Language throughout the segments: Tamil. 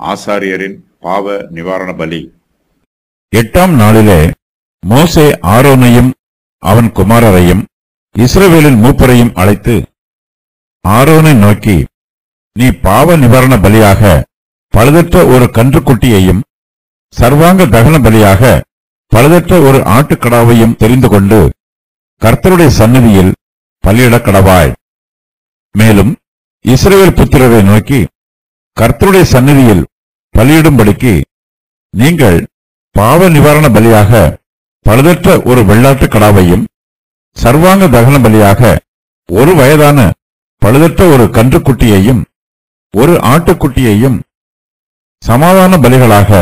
ஆசாரியரின் பாவ நிவாரண பலி. 8ஆம் நாளிலே மோசே ஆரோனையும் அவன் குமாரரையும் இஸ்ரவேலின் மூப்பரையும் அழைத்து, ஆரோனை நோக்கி, நீ பாவ நிவாரண பலியாக பழுதற்ற ஒரு கன்றுக்குட்டியையும் சர்வாங்க தகன பலியாக பழுதற்ற ஒரு ஆட்டுக்கடாவையும் தெரிந்து கொண்டு கர்த்தருடைய சந்நிதியில் பலியிடக் கடவாய். மேலும் இஸ்ரவேல் புத்திரரை நோக்கி, கர்த்தருடைய சந்நிதியில் பலியிடும்படிக்கு நீங்கள் பாவ நிவாரண பலியாக பழுதற்ற ஒரு வெள்ளாட்டுக் கடாவையும் சர்வாங்க தகன பலியாக ஒரு வயதான பழுதற்ற ஒரு கன்றுக்குட்டியையும் ஒரு ஆட்டுக்குட்டியையும் சமாதான பலிகளாக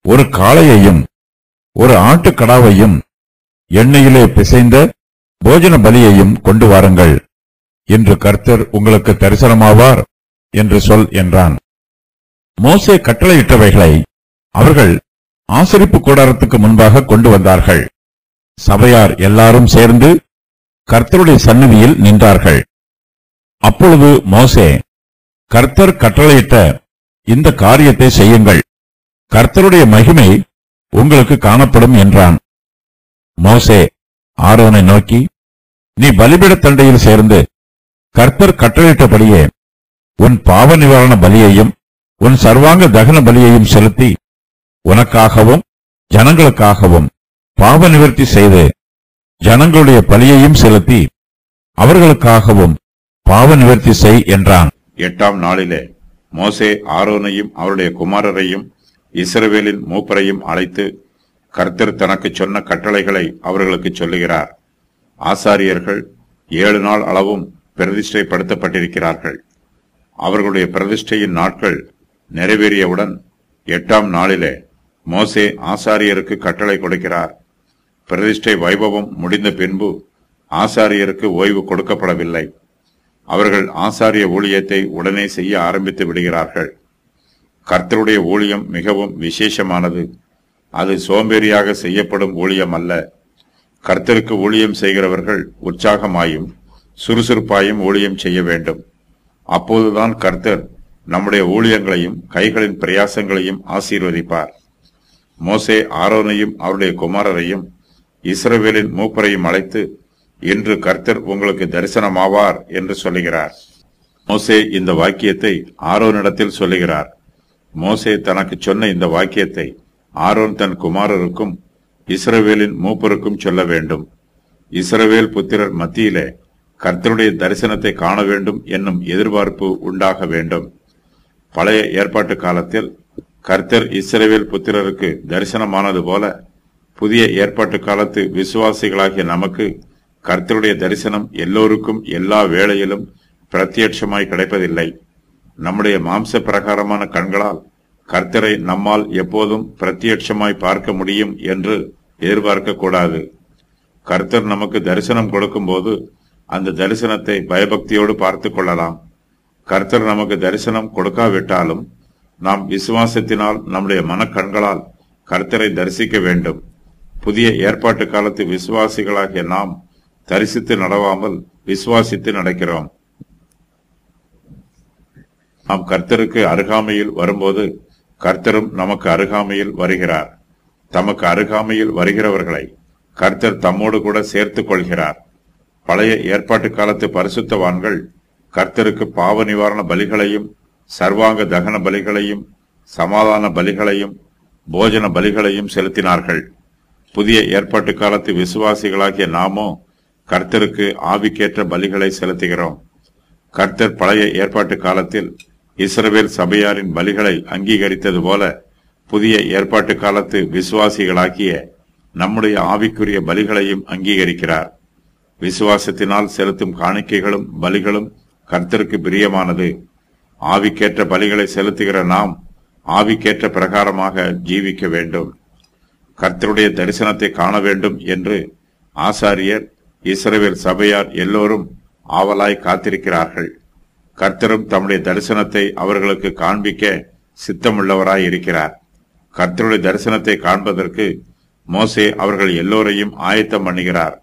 ஒரு காளையையும் ஒரு ஆட்டுக்கடாவையும் எண்ணெயிலே பிசைந்த போஜன பலியையும் கொண்டு வாருங்கள் என்று கர்த்தர் உங்களுக்கு தரிசனமாவார் என்று சொல் என்றான். மோசே கட்டளையிட்டவைகளை அவர்கள் ஆசரிப்பு கூடாரத்துக்கு முன்பாக கொண்டு வந்தார்கள். சபையார் எல்லாரும் சேர்ந்து கர்த்தருடைய சந்நிதியில் நின்றார்கள். அப்பொழுது மோசே, கர்த்தர் கட்டளையிட்ட இந்த காரியத்தை செய்யுங்கள், கர்த்தருடைய மகிமை உங்களுக்கு காணப்படும் என்றான். மோசே ஆரோனை நோக்கி, நீ பலிபீடத் தண்டையில் சேர்ந்து கர்த்தர் கட்டளையிட்டபடியே உன் பாவ நிவாரண பலியையும் உன் சர்வாங்க தகன பலியையும் செலுத்தி உனக்காகவும் ஜனங்களுக்காகவும் பாவ நிவர்த்தி செய்து ஜனங்களுடைய பலியையும் செலுத்தி அவர்களுக்காகவும் பாவ நிவர்த்தி செய் என்றான். 8ஆம் நாளிலே மோசே ஆரோனையும் அவருடைய குமாரரையும் இஸ்ரவேலின் மூப்பரையும் அழைத்து கர்த்தர் தனக்கு சொன்ன கட்டளைகளை அவர்களுக்கு சொல்லுகிறார். ஆசாரியர்கள் 7 நாள் அளவும் பிரதிஷ்டைப்படுத்தப்பட்டிருக்கிறார்கள். அவர்களுடைய பிரதிஷ்டையின் நாட்கள் நிறைவேறியவுடன் 8ஆம் நாளிலே மோசே ஆசாரியருக்கு கட்டளை கொடுக்கிறார். பிரதிஷ்டை வைபவம் முடிந்த பின்பு ஆசாரியருக்கு ஓய்வு கொடுக்கப்படவில்லை. அவர்கள் ஆசாரிய ஊழியத்தை உடனே செய்ய ஆரம்பித்து விடுகிறார்கள். கர்த்தருடைய ஊழியம் மிகவும் விசேஷமானது. அது சோம்பேறியாக செய்யப்படும் ஊழியம் அல்ல. கர்த்தருக்கு ஊழியம் செய்கிறவர்கள் உற்சாகமாயும் சுறுசுறுப்பாயும் ஊழியம் செய்ய வேண்டும். அப்போதுதான் கர்த்தர் நம்முடைய ஊழியங்களையும் கைகளின் பிரயாசங்களையும் ஆசீர்வதிப்பார். மோசே ஆரோனையும் அவருடைய குமாரரையும் இஸ்ரவேலின் மூப்பரையும் அழைத்து, இன்று கர்த்தர் உங்களுக்கு தரிசனமாவார் என்று சொல்லுகிறார். மோசே இந்த வாக்கியத்தை ஆரோனிடத்தில் சொல்லுகிறார். மோசே தனக்கு சொன்ன இந்த வாக்கியத்தை ஆரோன் தன் குமாரருக்கும் இஸ்ரவேலின் மூப்பருக்கும் சொல்ல வேண்டும். இஸ்ரவேல் புத்திரர் மத்தியிலே கர்த்தருடைய தரிசனத்தை காண வேண்டும் என்னும் எதிர்பார்ப்பு உண்டாக வேண்டும். பழைய ஏற்பாட்டு காலத்தில் கர்த்தர் இஸ்ரவேல் புத்திரருக்கு தரிசனமானது போல புதிய ஏற்பாட்டு காலத்து விசுவாசிகளாகிய நமக்கு கர்த்தருடைய தரிசனம் எல்லோருக்கும் எல்லா வேளையிலும் பிரத்யட்சமாய் கிடைப்பதில்லை. நம்முடைய மாம்ச பிரகாரமான கண்களால் கர்த்தரை நம்மால் எப்போதும் பிரத்யட்சமாய் பார்க்க முடியும் என்று எதிர்பார்க்க கூடாது. கர்த்தர் நமக்கு தரிசனம் கொடுக்கும் போது அந்த தரிசனத்தை பயபக்தியோடு பார்த்து கொள்ளலாம். கர்த்தர் நமக்கு தரிசனம் கொடுக்காவிட்டாலும் நாம் விசுவாசத்தினால் நம்முடைய மனக்கண்களால் கர்த்தரை தரிசிக்க வேண்டும். புதிய ஏற்பாட்டு காலத்து விசுவாசிகளாகிய நாம் தரிசித்து நடவாமல் விசுவாசித்து நடக்கிறோம். நாம் கர்த்தருக்கு அருகாமையில் வரும்போது கர்த்தரும் நமக்கு அருகாமையில் வருகிறார். தமக்கு அருகாமையில் வருகிறவர்களை கர்த்தர் தம்மோடு கூட சேர்த்துக் கொள்கிறார். பழைய ஏற்பாட்டு காலத்து பரிசுத்தவான்கள் கர்த்தருக்கு பாவ நிவாரண பலிகளையும் சர்வாங்க தகன பலிகளையும் சமாதான பலிகளையும் போஜன பலிகளையும் செலுத்தினார்கள். புதிய ஏற்பாட்டு காலத்து விசுவாசிகளாகிய நாமோ கர்த்தருக்கு ஆவிக்கேற்ற பலிகளை செலுத்துகிறோம். கர்த்தர் பழைய ஏற்பாட்டு காலத்தில் இஸ்ரவேல் சபையாரின் பலிகளை அங்கீகரித்தது போல புதிய ஏற்பாட்டு காலத்து விசுவாசிகளாகிய நம்முடைய ஆவிக்குரிய பலிகளையும் அங்கீகரிக்கிறார். விசுவாசத்தினால் செலுத்தும் காணிக்கைகளும் பலிகளும் கர்த்தருக்கு பிரியமானது. ஆவிக்கேற்ற பலிகளை செலுத்துகிற நாம் ஆவிக்கேற்ற பிரகாரமாக ஜீவிக்க வேண்டும். கர்த்தருடைய தரிசனத்தை காண வேண்டும் என்று ஆசாரியர் இஸ்ரவேல் சபையார் எல்லோரும் ஆவலாய் காத்திருக்கிறார்கள். கர்த்தரும் தம்முடைய தரிசனத்தை அவர்களுக்கு காண்பிக்க சித்தமுள்ளவராய் இருக்கிறார். கர்த்தருடைய தரிசனத்தை காண்பதற்கு மோசே அவர்கள் எல்லோரையும் ஆயத்தம் பண்ணுகிறார்.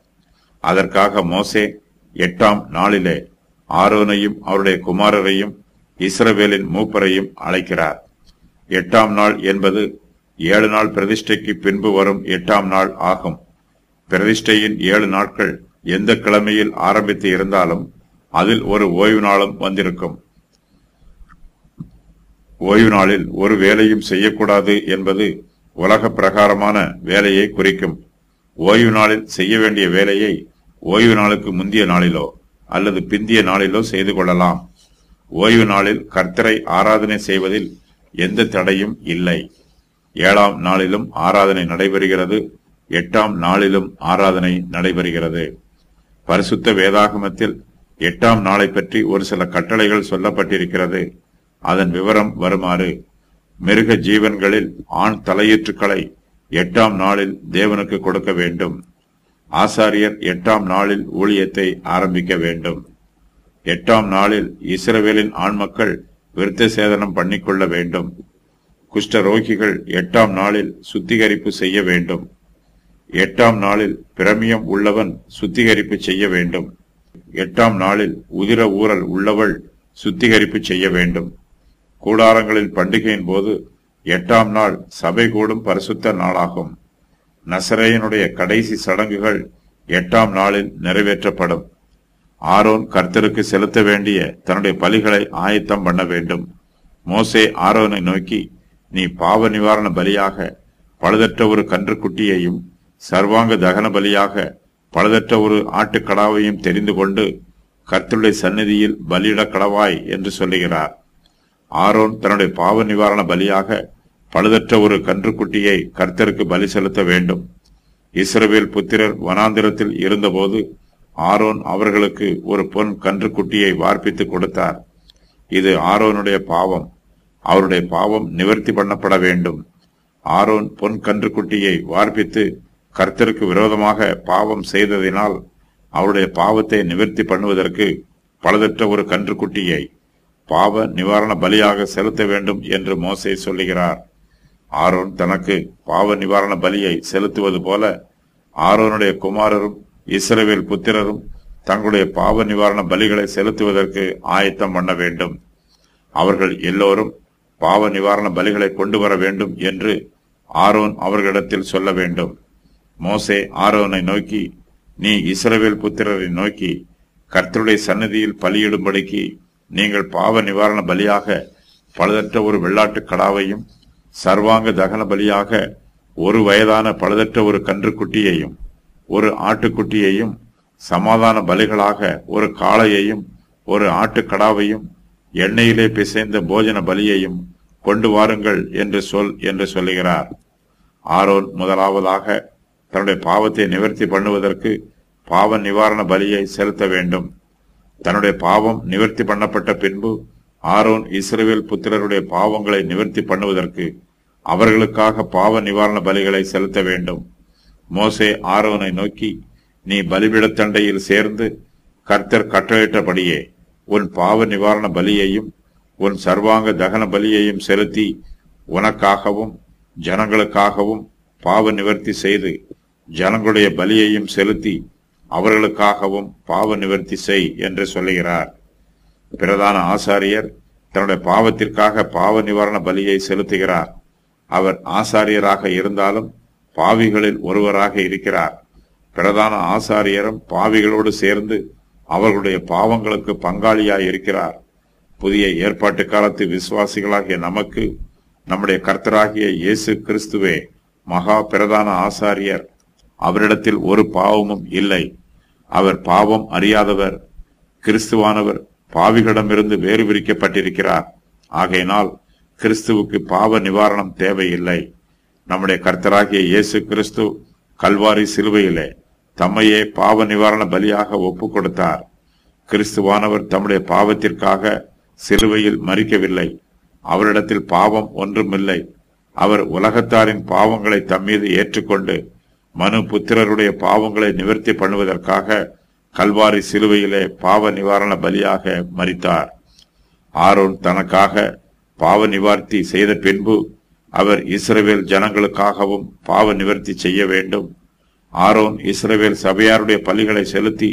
அதற்காக மோசே 8ஆம் நாளிலே ஆரோனையும் அவருடைய குமாரரையும் இஸ்ரவேலின் மூப்பரையும் அழைக்கிறார். 8ஆம் நாள் என்பது 7 நாள் பிரதிஷ்டைக்கு பின்பு வரும் 8ஆம் நாள் ஆகும். பிரதிஷ்டையின் 7 நாட்கள் எந்த கிழமையில் ஆரம்பித்து இருந்தாலும் அதில் ஒரு ஓய்வு நாளும் வந்திருக்கும். ஓய்வு நாளில் ஒரு வேலையும் செய்யக்கூடாது என்பது உலக பிரகாரமான வேலையை குறிக்கும். ஓய்வு நாளில் செய்ய வேண்டிய வேலையை ஓய்வு நாளுக்கு முந்திய நாளிலோ அல்லது பிந்திய நாளிலோ செய்து கொள்ளலாம். ஓய்வு நாளில் கர்த்தரை ஆராதனை செய்வதில் எந்த தடையும் இல்லை. 7ஆம் நாளிலும் ஆராதனை நடைபெறுகிறது, 8ஆம் நாளிலும் ஆராதனை நடைபெறுகிறது. பரிசுத்த வேதாகமத்தில் 8ஆம் நாளை பற்றி ஒரு சில கட்டளைகள் சொல்லப்பட்டிருக்கிறது. அதன் விவரம் வருமாறு: மிருக ஜீவன்களில் ஆண் தலையீற்றுக்களை 8ஆம் நாளில் தேவனுக்கு கொடுக்க வேண்டும். ஆசாரியர் 8ஆம் நாளில் ஊழியத்தை ஆரம்பிக்க வேண்டும். 8ஆம் நாளில் இஸ்ரவேலின் ஆண்மக்கள் விருத்த சேதனம் பண்ணிக்கொள்ள வேண்டும். குஷ்டரோகிகள் 8ஆம் நாளில் சுத்திகரிப்பு செய்ய வேண்டும். 8ஆம் நாளில் பிரமியம் உள்ளவன் சுத்திகரிப்பு செய்ய வேண்டும். 8ஆம் நாளில் உதிர ஊறல் உள்ளவள் சுத்திகரிப்பு செய்ய வேண்டும். கூடாரங்களில் பண்டிகையின் போது 8ஆம் நாள் சபை கூடும் பரிசுத்த நாளாகும். நசரேயனுடைய கடைசி சடங்குகள் 8ஆம் நாளில் நிறைவேற்றப்படும். ஆரோன் கர்த்தருக்கு செலுத்த வேண்டிய தன்னுடைய பலிகளை ஆயத்தம் பண்ண வேண்டும். மோசே ஆரோனை நோக்கி, நீ பாவ நிவாரண பலியாக பழுதற்ற ஒரு கன்றுக்குட்டியையும் சர்வாங்க தகன பலியாக பழுதற்ற ஒரு ஆட்டுக்கடாவையும் தெரிந்து கொண்டு கர்த்தருடைய சந்நிதியில் பலியிட கடவாய் என்று சொல்லுகிறார். ஆரோன் தன்னுடைய பாவ நிவாரண பலியாக பழுதற்ற ஒரு கன்றுக்குட்டியை கர்த்தருக்கு பலி செலுத்த வேண்டும். இஸ்ரவேல் புத்திரர் வனாந்திரத்தில் இருந்தபோது ஆரோன் அவர்களுக்கு ஒரு பொன் கன்றுக்குட்டியை வார்ப்பித்து கொடுத்தார். இது ஆரோனுடைய பாவம். அவருடைய பாவம் நிவர்த்தி பண்ணப்பட வேண்டும். ஆரோன் பொன் கன்றுக்குட்டியை வார்ப்பித்து கர்த்தருக்கு விரோதமாக பாவம் செய்ததினால் அவருடைய பாவத்தை நிவர்த்தி பண்ணுவதற்கு பழுதற்ற ஒரு கன்றுக்குட்டியை பாவ நிவாரண பலியாக செலுத்த வேண்டும் என்று மோசே சொல்லுகிறார். ஆரோன் தனக்கு பாவ நிவாரண பலியை செலுத்துவது போல ஆரோனுடைய குமாரரும் இஸ்ரவேல் புத்திரரும் தங்களுடைய பாவ நிவாரண பலிகளை செலுத்துவதற்கு ஆயத்தம் பண்ண வேண்டும். அவர்கள் எல்லோரும் பாவ நிவாரண பலிகளை கொண்டு வர வேண்டும் என்று ஆரோன் அவர்களிடத்தில் சொல்ல வேண்டும். மோசே ஆரோனை நோக்கி, நீ இஸ்ரவேல் புத்திரரை நோக்கி கர்த்தருடைய சந்நிதியில் பலியிடும்படிக்கு நீங்கள் பாவ நிவாரண பலியாக பழுதற்ற ஒரு வெள்ளாட்டு கடாவையும் சர்வாங்க தகன பலியாக ஒரு வயதான பழுதற்ற ஒரு கன்றுக்குட்டியையும் ஒரு ஆட்டுக்குட்டியையும் சமாதான பலிகளாக ஒரு காளையையும் ஒரு ஆட்டுக்கடாவையும் எண்ணெயிலே பிசைந்த போஜன பலியையும் கொண்டு வாருங்கள் என்று சொல்லுகிறார். ஆரோன் முதலாவதாக தன்னுடைய பாவத்தை நிவர்த்தி பண்ணுவதற்கு பாவ நிவாரண பலியை செலுத்த வேண்டும். தன்னுடைய பாவம் நிவர்த்தி பண்ணப்பட்ட பின்பு ஆரோன் இஸ்ரவேல் புத்திரருடைய பாவங்களை நிவர்த்தி பண்ணுவதற்கு அவர்களுக்காக பாவ நிவாரண பலிகளை செலுத்த வேண்டும். மோசே ஆரோனை நோக்கி, நீ பலிபீடத்தண்டையில் சேர்ந்து கர்த்தர் கட்டளையிட்டபடியே உன் பாவ நிவாரண பலியையும் உன் சர்வாங்க தகன பலியையும் செலுத்தி உனக்காகவும் ஜனங்களுக்காகவும் பாவ நிவர்த்தி செய்து ஜனங்களுடைய பலியையும் செலுத்தி அவர்களுக்காகவும் பாவ நிவர்த்தி செய் என்று சொல்லுகிறார். பிரதான ஆசாரியர் தன்னுடைய பாவத்திற்காக பாவ நிவாரண பலியை செலுத்துகிறார். அவர் ஆசாரியராக இருந்தாலும் பாவிகளில் ஒருவராக இருக்கிறார். பிரதான ஆசாரியரும் பாவிகளோடு சேர்ந்து அவர்களுடைய பாவங்களுக்கு பங்காளியாய் இருக்கிறார். புதிய ஏற்பாட்டு காலத்து விசுவாசிகளாகிய நமக்கு நம்முடைய கர்த்தராகிய இயேசு கிறிஸ்துவே மகா பிரதான ஆசாரியர். அவரிடத்தில் ஒரு பாவமும் இல்லை. அவர் பாவம் அறியாதவர். கிறிஸ்துவானவர் பாவிகளிடமிருந்து வேறு பிரிக்கப்பட்டிருக்கிறார். ஆகையினால் கிறிஸ்துவுக்கு பாவ நிவாரணம் தேவையில்லை. நம்முடைய கர்த்தராகிய இயேசு கிறிஸ்து கல்வாரி சிலுவையிலே தம்மையே பாவ நிவாரண பலியாக ஒப்பு கொடுத்தார். கிறிஸ்துவானவர் தம்முடைய பாவத்திற்காக சிலுவையில் மரிக்கவில்லை. அவரிடத்தில் பாவம் ஒன்றுமில்லை. அவர் உலகத்தாரின் பாவங்களை தம்மீது ஏற்றுக்கொண்டு மனு புத்திரருடைய பாவங்களை நிவர்த்தி பண்ணுவதற்காக கல்வாரி சிலுவையிலே பாவ நிவாரண பலியாக மரித்தார். ஆரோன் தனக்காக பாவ நிவார்த்தி செய்த பின்பு அவர் இஸ்ரவேல் ஜனங்களுக்காகவும் பாவ நிவர்த்தி செய்ய வேண்டும். ஆரோன் இஸ்ரவேல் சபையாருடைய பலிகளை செலுத்தி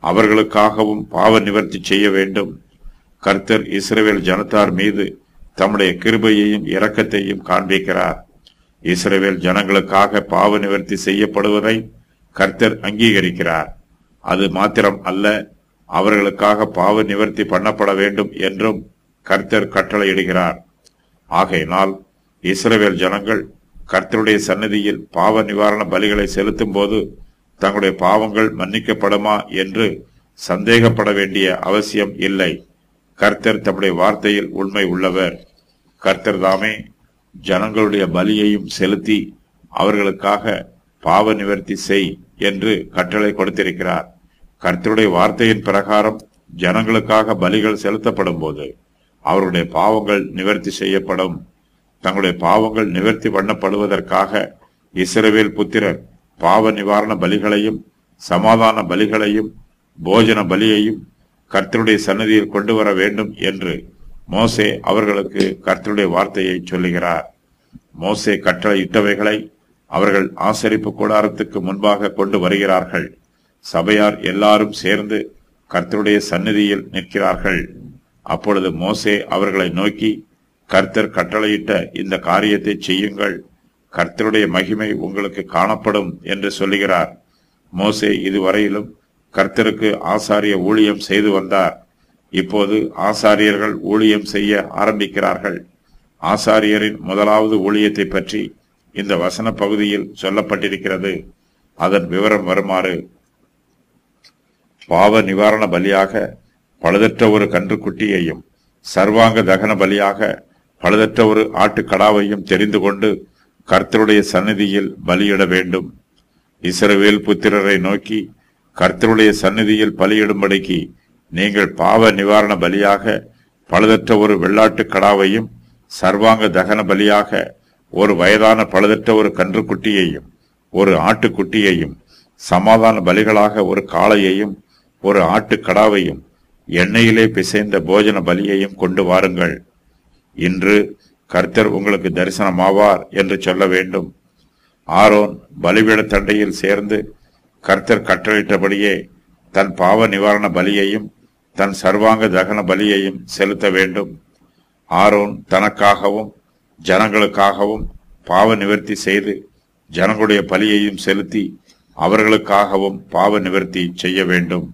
அவர்களுக்காகவும் பாவ நிவர்த்தி செய்ய வேண்டும். கர்த்தர் இஸ்ரவேல் ஜனத்தார் மீது தம்முடைய கிருபையையும் இரக்கத்தையும் காண்பிக்கிறார். இஸ்ரவேல் ஜனங்களுக்காக பாவ நிவர்த்தி செய்யப்படுவதை கர்த்தர் அங்கீகரிக்கிறார். அது மாத்திரம் அல்ல, அவர்களுக்காக பாவ நிவர்த்தி பண்ணப்பட வேண்டும் என்றும் கர்த்தர் கட்டளையிடுகிறார். ஆகையினால் இஸ்ரவேல் ஜனங்கள் கர்த்தருடைய சந்நிதியில் பாவ நிவாரண பலிகளை செலுத்தும் போது தங்களுடைய பாவங்கள் மன்னிக்கப்படுமா என்று சந்தேகப்பட வேண்டிய அவசியம் இல்லை. கர்த்தர் தம்முடைய வார்த்தையில் உண்மை உள்ளவர். கர்த்தர் தாமே ஜனங்களுடைய பலியையும் செலுத்தி அவர்களுக்காக பாவ நிவர்த்தி செய் என்று கட்டளை கொடுத்திருக்கிறார். கர்த்தருடைய வார்த்தையின் பிரகாரம் ஜனங்களுக்காக பலிகள் செலுத்தப்படும் போது அவருடைய பாவங்கள் நிவர்த்தி செய்யப்படும். தங்களுடைய பாவங்கள் நிவர்த்தி பண்ணப்படுவதற்காக இஸ்ரவேல் புத்திரர் பாவ நிவாரண பலிகளையும் சமாதான பலிகளையும் போஜன பலியையும் கர்த்தருடைய சன்னதியில் கொண்டு வர வேண்டும் என்று மோசே அவர்களுக்கு கர்த்தருடைய வார்த்தையை சொல்லுகிறார். மோசே கட்டளையிட்டவைகளை அவர்கள் ஆசரிப்பு கூடாரத்துக்கு முன்பாக கொண்டு வருகிறார்கள். சபையார் எல்லாரும் சேர்ந்து கர்த்தருடைய சந்நிதியில் நிற்கிறார்கள். அப்பொழுது மோசே அவர்களை நோக்கி, கர்த்தர் கட்டளையிட்ட இந்த காரியத்தை செய்யுங்கள், கர்த்தருடைய மகிமை உங்களுக்கு காணப்படும் என்று சொல்லுகிறார். மோசே இதுவரையிலும் கர்த்தருக்கு ஆசாரிய ஊழியம் செய்து வந்தார். இப்போது ஆசாரியர்கள் ஊழியம் செய்ய ஆரம்பிக்கிறார்கள். ஆசாரியரின் முதலாவது ஊழியத்தை பற்றி இந்த வசன பகுதியில் சொல்லப்பட்டிருக்கிறது. அதன் விவரம் வருமாறு: பாவ நிவாரண பலியாக பழுதற்ற ஒரு கன்றுக்குட்டியையும் சர்வாங்க தகன பலியாக பழுதற்ற ஒரு ஆட்டுக்கடாவையும் தெரிந்து கொண்டு கர்த்தருடைய சந்நிதியில் பலியிட வேண்டும். இஸ்ரவேல் புத்திரரை நோக்கி, கர்த்தருடைய சந்நிதியில் பலியிடும்படிக்கு நீங்கள் பாவ நிவாரண பலியாக பழுதற்ற ஒரு வெள்ளாட்டு கடாவையும் சர்வாங்க தகன பலியாக ஒரு வயதான பழுதற்ற ஒரு கன்றுக்குட்டியையும் ஒரு ஆட்டுக்குட்டியையும் சமாதான பலிகளாக ஒரு காளையையும் ஒரு ஆட்டுக்கடாவையும் எண்ணெயிலே பிசைந்த போஜன பலியையும் கொண்டு வாருங்கள். இன்று கர்த்தர் உங்களுக்கு தரிசனமாவார் என்று சொல்ல வேண்டும். ஆரோன் பலிபீட தண்டையில் சேர்ந்து கர்த்தர் கட்டளையிட்டபடியே தன் பாவ நிவாரண பலியையும் தன் சர்வாங்க தகன பலியையும் செலுத்த வேண்டும். ஆரோன் தனக்காகவும் ஜனங்களுக்காகவும் பாவ நிவர்த்தி செய்து ஜனங்களுடைய பலியையும் செலுத்தி அவர்களுக்காகவும் பாவ நிவர்த்தி செய்ய வேண்டும்.